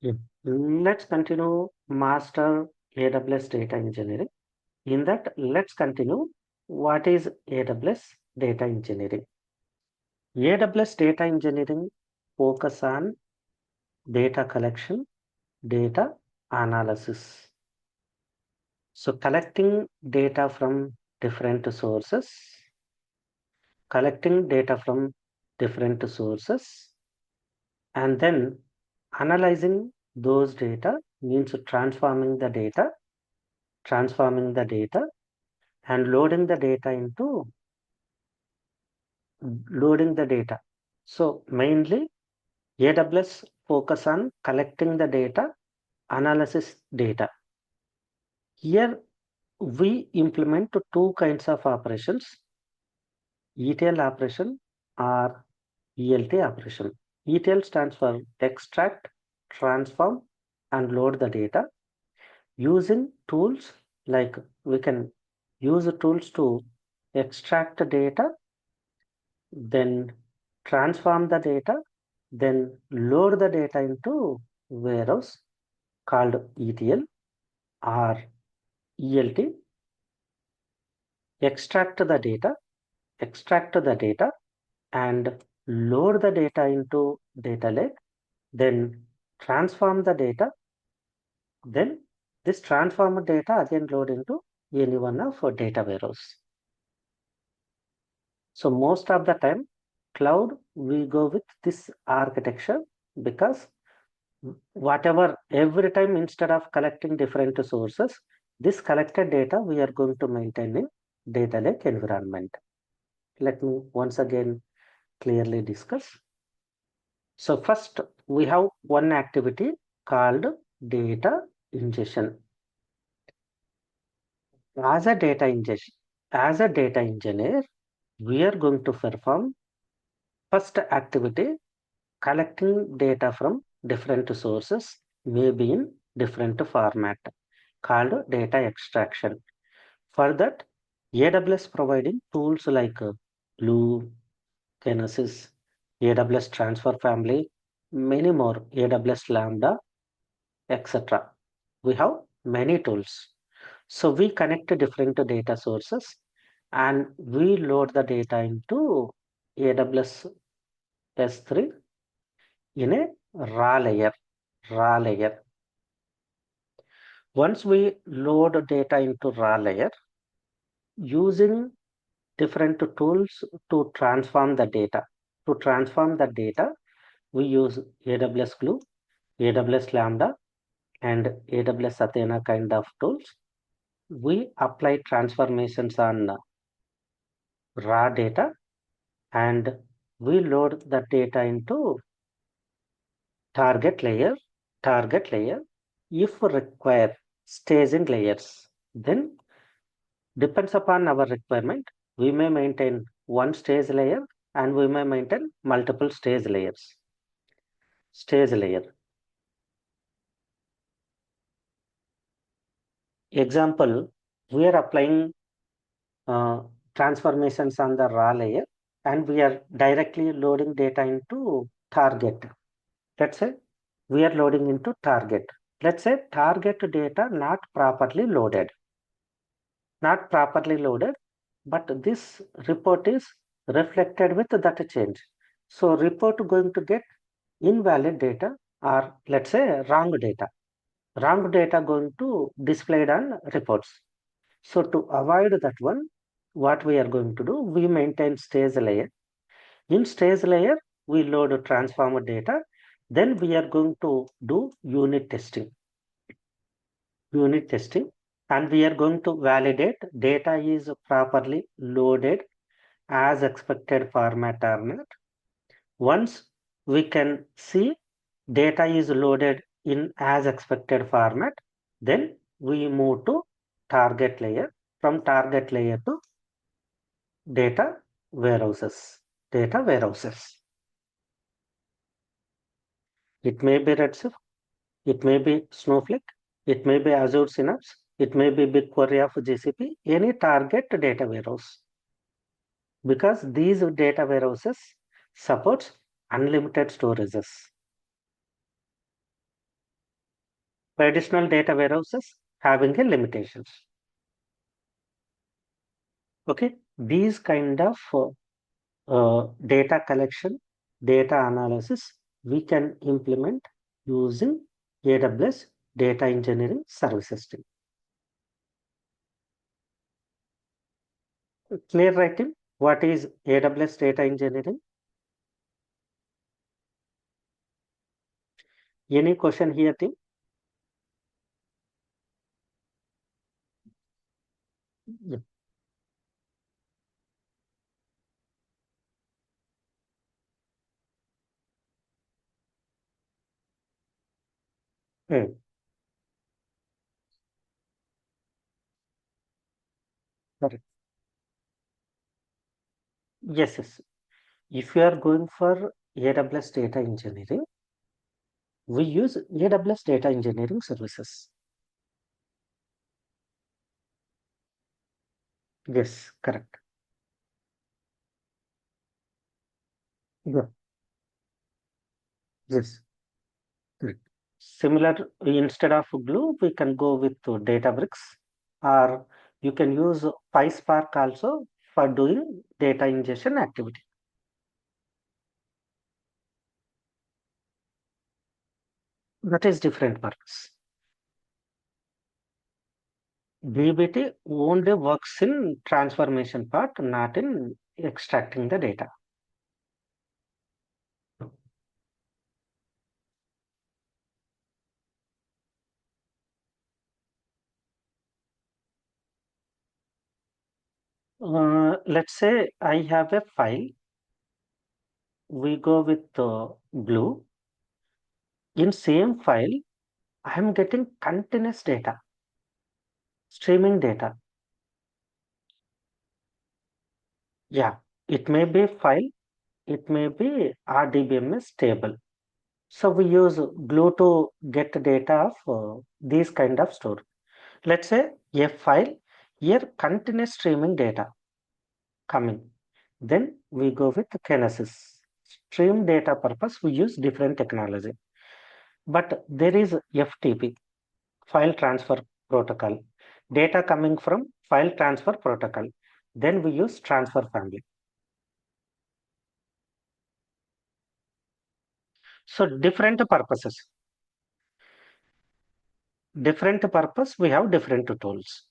Yeah. Let's continue master AWS data engineering. In that, let's continue what is AWS data engineering. AWS data engineering focus on data collection, data analysis. So collecting data from different sources, collecting data from different sources, and then analyzing those data means transforming the data and loading the data. So mainly AWS focus on collecting the data, analysis data. Here we implement two kinds of operations, ETL operation or ELT operation. ETL stands for extract, transform, and load the data using tools like we can use the tools to extract the data, then transform the data, then load the data into warehouse called ETL or ELT, extract the data and load the data into data lake, then transform the data, then this transformed data again load into any one of data warehouse. So most of the time, cloud, we go with this architecture because whatever, every time instead of collecting different sources, this collected data we are going to maintain in data lake environment. Let me once again clearly discuss. So first, we have one activity called data ingestion. As a data ingestion, as a data engineer, we are going to perform first activity collecting data from different sources, maybe in different format, called data extraction. For that, AWS providing tools like Glue, Kinesis, AWS Transfer Family, many more, AWS Lambda, etc. We have many tools. So we connect different data sources and we load the data into AWS S3 in a raw layer. Raw layer. Once we load data into raw layer, using different tools to transform the data. To transform the data, we use AWS Glue, AWS Lambda, and AWS Athena kind of tools. We apply transformations on raw data and we load the data into target layer, target layer. If required, staging layers. Then depends upon our requirement. We may maintain one stage layer and we may maintain multiple stage layers. Stage layer. Example, we are applying uh, transformations on the raw layer and we are directly loading data into target. Let's say we are loading into target. Let's say target data not properly loaded. Not properly loaded, but this report is reflected with that change. So report going to get invalid data or let's say wrong data. Wrong data going to displayed on reports. So to avoid that one, what we are going to do, we maintain stage layer. In stage layer, we load transformer data. Then we are going to do unit testing. Unit testing. And we are going to validate data is properly loaded as expected format or not. Once we can see data is loaded in as expected format, then we move to target layer. From target layer to data warehouses. Data warehouses. It may be Redshift, it may be Snowflake, it may be Azure Synapse, it may be BigQuery of GCP, any target data warehouse. Because these data warehouses supports unlimited storages. Traditional data warehouses having a limitations. Okay, these kind of data collection, data analysis, we can implement using AWS Data Engineering Services team. Clear, right, team? What is AWS Data Engineering? Any question here, team? Yeah. Hmm. Correct. Yes, yes. If you are going for AWS Data Engineering, we use AWS Data Engineering Services. Yes, correct. Yeah. Yes, correct. Similar, instead of Glue, we can go with Databricks, or you can use PySpark also for doing data ingestion activity. That is different purpose. DBT only works in transformation part, not in extracting the data. Let's say I have a file. We go with Glue. In same file, I am getting continuous data, streaming data. Yeah, it may be file, it may be RDBMS table. So we use Glue to get data of these kind of store. Let's say a file, here continuous streaming data coming. Then we go with Kinesis. Stream data purpose, we use different technology. But there is FTP, file transfer protocol. Data coming from file transfer protocol. Then we use transfer family. So different purposes. Different purpose, we have different tools.